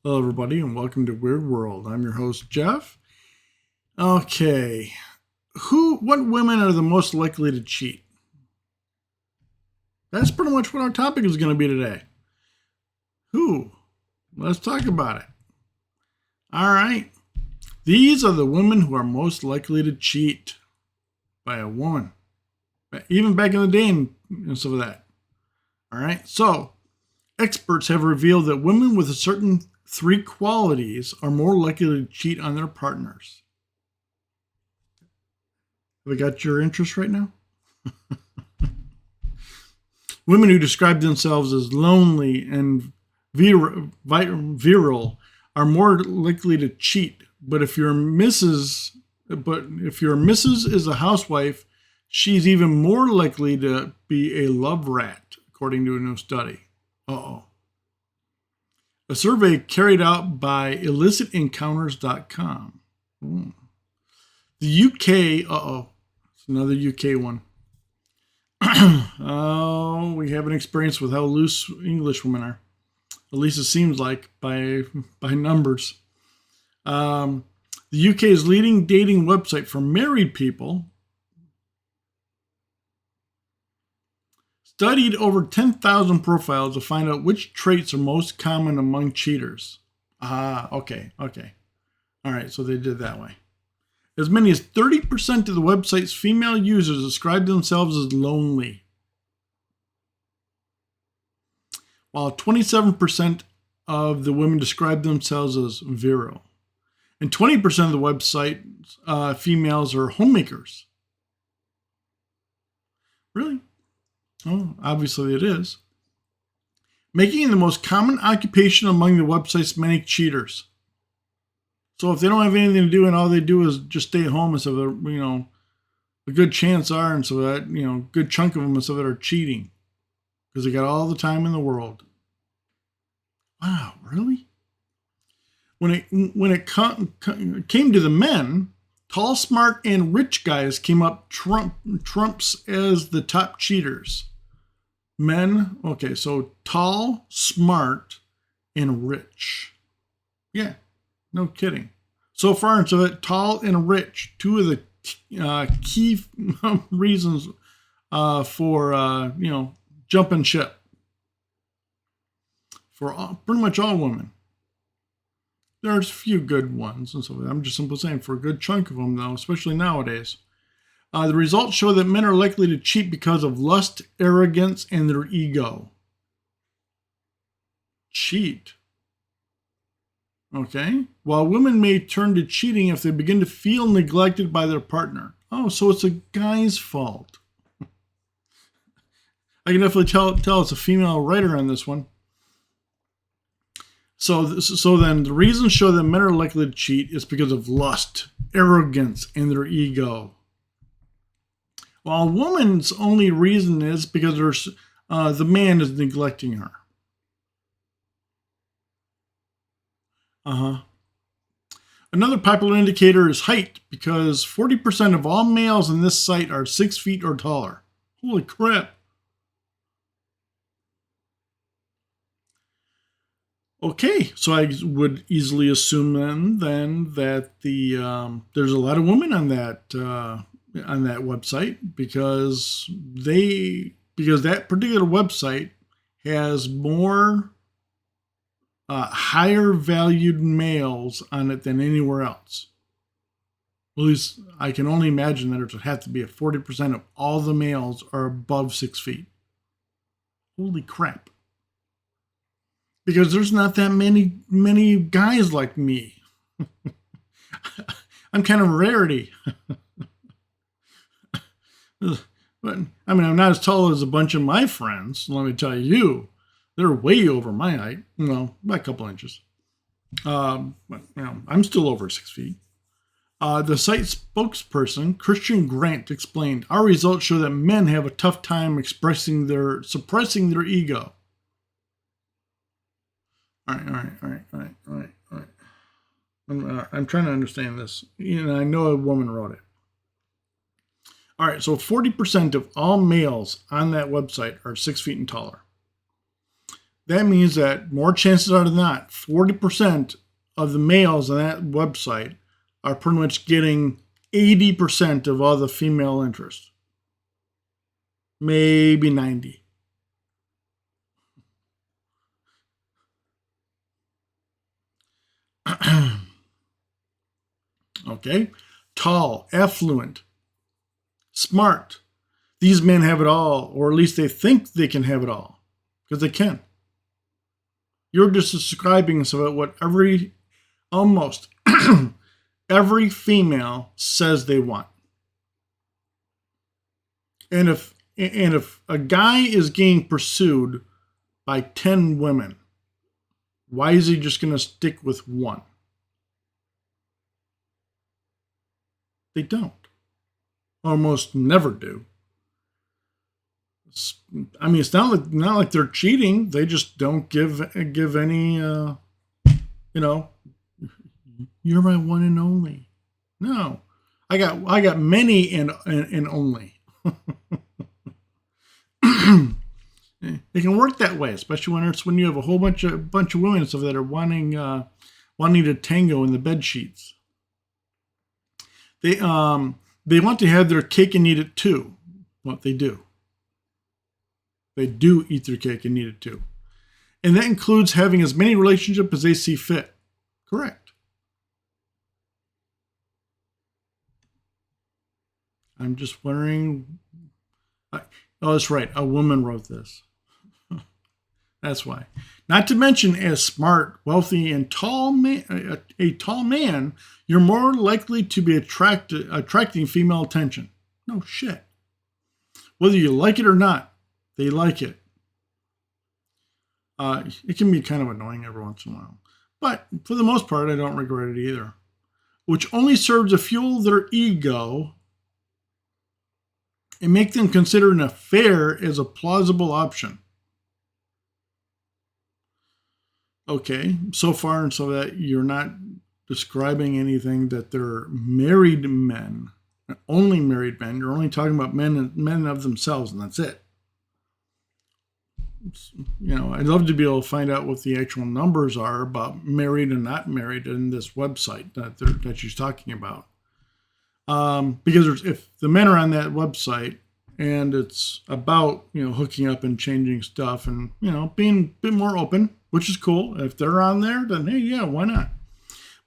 Hello, everybody, and welcome to Weird World. I'm your host, Jeff. Okay, what women are the most likely to cheat? That's pretty much what our topic is going to be today. Who? Let's talk about it. All right, these are the women who are most likely to cheat by a woman, even back in the day and stuff like that. All right, so experts have revealed that women with a certain three qualities are more likely to cheat on their partners. Have I got your interest right now? Women who describe themselves as lonely and virile are more likely to cheat. But if your Mrs. is a housewife, she's even more likely to be a love rat, according to a new study. Uh-oh. A survey carried out by illicitencounters.com. The UK, it's another UK one. Oh, we have an experience with how loose English women are. At least it seems like by numbers. The UK's leading dating website for married people studied over 10,000 profiles to find out which traits are most common among cheaters. Okay. All right, so they did that way. As many as 30% of the website's female users describe themselves as lonely, while 27% of the women describe themselves as virile. And 20% of the website's females are homemakers. Really? Oh, obviously it is. Making it the most common occupation among the website's many cheaters. So if they don't have anything to do and all they do is just stay at home and so a good chance are and so that, good chunk of them and so that are cheating because they got all the time in the world. Wow, really? When it came to the men, tall, smart, and rich guys came up trumps as the top cheaters. Men, okay, so tall, smart, and rich. Yeah, no kidding. So far into it, tall and rich, two of the key reasons for jumping ship for pretty much all women. There's a few good ones, and so I'm just simply saying for a good chunk of them, though, especially nowadays. The results show that men are likely to cheat because of lust, arrogance, and their ego. Cheat. Okay? While women may turn to cheating if they begin to feel neglected by their partner. Oh, so it's a guy's fault. I can definitely tell it's a female writer on this one. So then the reasons show that men are likely to cheat is because of lust, arrogance, and their ego. While a woman's only reason is because the man is neglecting her. Another popular indicator is height because 40% of all males on this site are 6 feet or taller. Holy crap. Okay, so I would easily assume then that there's a lot of women on that website because that particular website has more higher valued males on it than anywhere else. At least I can only imagine that it would have to be 40% of all the males are above 6 feet. Holy crap. Because there's not that many guys like me. I'm kind of a rarity. But I'm not as tall as a bunch of my friends. Let me tell you, they're way over my height. Well, by a couple inches. But I'm still over 6 feet. The site spokesperson, Christian Grant, explained, "Our results show that men have a tough time suppressing their ego." All right. I'm trying to understand this. I know a woman wrote it. All right, so 40% of all males on that website are 6 feet and taller. that means that more chances are than not, 40% of the males on that website are pretty much getting 80% of all the female interest. Maybe 90. Okay. Tall, affluent, smart. These men have it all, or at least they think they can have it all, because they can. You're just describing what almost every female says they want. And if a guy is getting pursued by 10 women, why is he just going to stick with one? They don't. Almost never do. I mean, it's not like they're cheating. They just don't give any, you're my one and only. No, I got many and only. It can work that way, especially when you have a whole bunch of women that are wanting to tango in the bed sheets. They want to have their cake and eat it too. Well, they do. They do eat their cake and eat it too. And that includes having as many relationships as they see fit. Correct. I'm just wondering. Oh, that's right. A woman wrote this. That's why. Not to mention, as smart, wealthy, and tall man, you're more likely to be attracting female attention. No shit. Whether you like it or not, they like it. It can be kind of annoying every once in a while. But for the most part, I don't regret it either. Which only serves to fuel their ego and make them consider an affair as a plausible option. Okay, so far and so that you're not describing anything that they're married men, only married men. You're only talking about men of themselves, and that's it. I'd love to be able to find out what the actual numbers are about married and not married in this website that she's talking about. Because if the men are on that website and it's about hooking up and changing stuff and being a bit more open, which is cool. If they're on there, then hey, yeah, why not?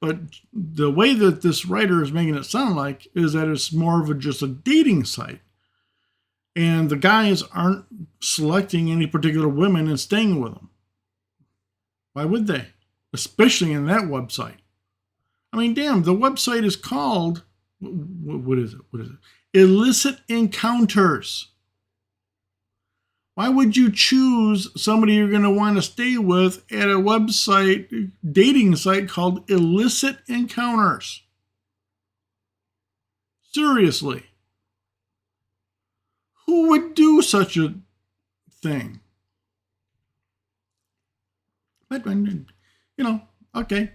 But the way that this writer is making it sound like is that it's more of just a dating site. And the guys aren't selecting any particular women and staying with them. Why would they? Especially in that website. I mean, damn, the website is called, what is it? Illicit Encounters. Why would you choose somebody you're going to want to stay with at a dating site called Illicit Encounters? Seriously. Who would do such a thing? But, okay.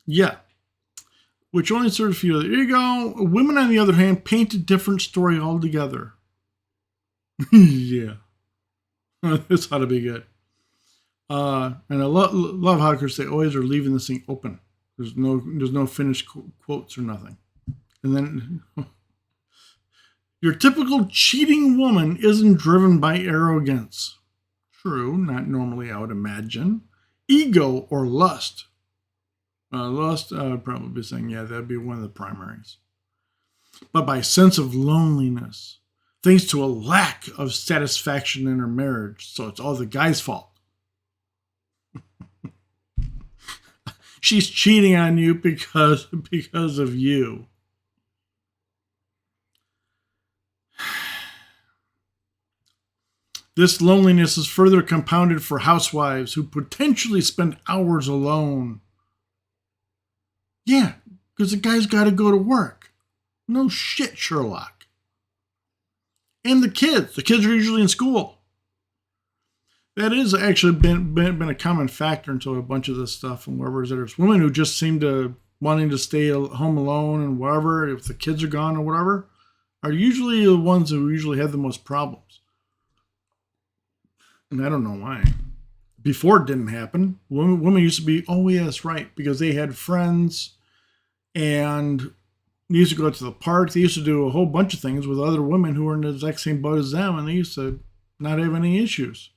Yeah. Which only serves for you. There you go. Women, on the other hand, paint a different story altogether. Yeah. This ought to be good. And I love how they always are leaving this thing open. There's no finished quotes or nothing. And then your typical cheating woman isn't driven by arrogance. True, not normally, I would imagine. Ego or lust. Lust, I would probably be saying, yeah, that'd be one of the primaries. But by sense of loneliness, thanks to a lack of satisfaction in her marriage. So it's all the guy's fault. She's cheating on you because of you. This loneliness is further compounded for housewives who potentially spend hours alone. Yeah, because the guy's got to go to work. No shit, Sherlock. And the kids are usually in school. That is actually been a common factor into a bunch of this stuff and wherever there's women who just seem to wanting to stay home alone and wherever, if the kids are gone or whatever, are usually the ones who usually have the most problems. And I don't know why. Before it didn't happen. Women used to be, oh, yeah, that's right, because they had friends and they used to go to the park. They used to do a whole bunch of things with other women who were in the exact same boat as them, and they used to not have any issues.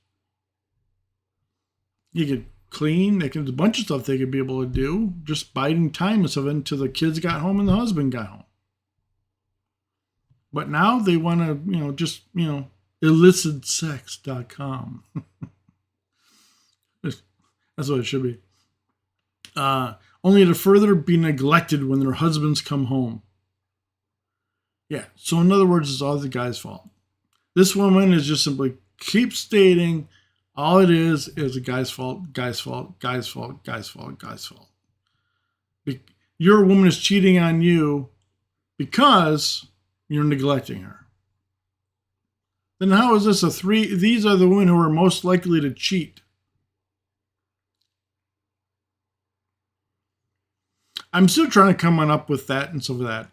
You could clean. There's a bunch of stuff they could be able to do, just biding time and stuff until the kids got home and the husband got home. But now they want to, just, illicitsex.com. That's what it should be. Only to further be neglected when their husbands come home. Yeah, so in other words, it's all the guy's fault. This woman is just simply keep stating all it is a guy's fault, guy's fault, guy's fault, guy's fault, guy's fault. Your woman is cheating on you because you're neglecting her. Then how is this these are the women who are most likely to cheat. I'm still trying to come on up with that, and so that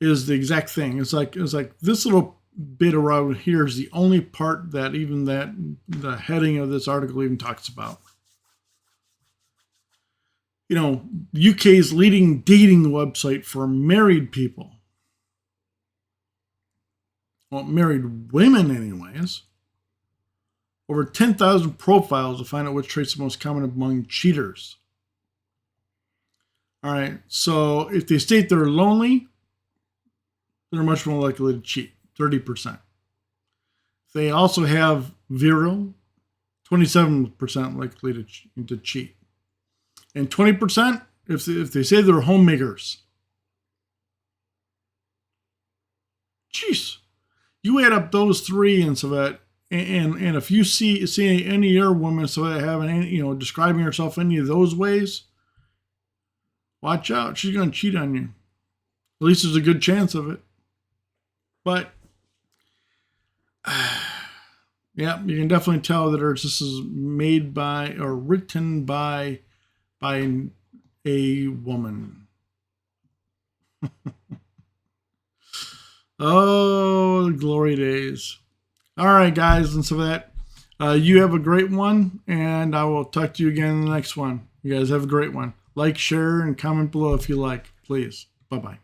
is the exact thing. It's like this little bit around here is the only part that even the heading of this article even talks about. UK's leading dating website for married people. Well, married women anyways. Over 10,000 profiles to find out which traits are most common among cheaters. All right, so if they state they're lonely, they're much more likely to cheat, 30%. They also have virile, 27% likely to cheat. And 20%, if they say they're homemakers. Jeez. You add up those three and so that, and if you see any of your women so that having any, describing herself any of those ways, watch out. She's going to cheat on you. At least there's a good chance of it. But, yeah, you can definitely tell that this is made by or written by a woman. Oh, glory days. All right, guys. And so that you have a great one, and I will talk to you again in the next one. You guys have a great one. Like, share, and comment below if you like, please. Bye-bye.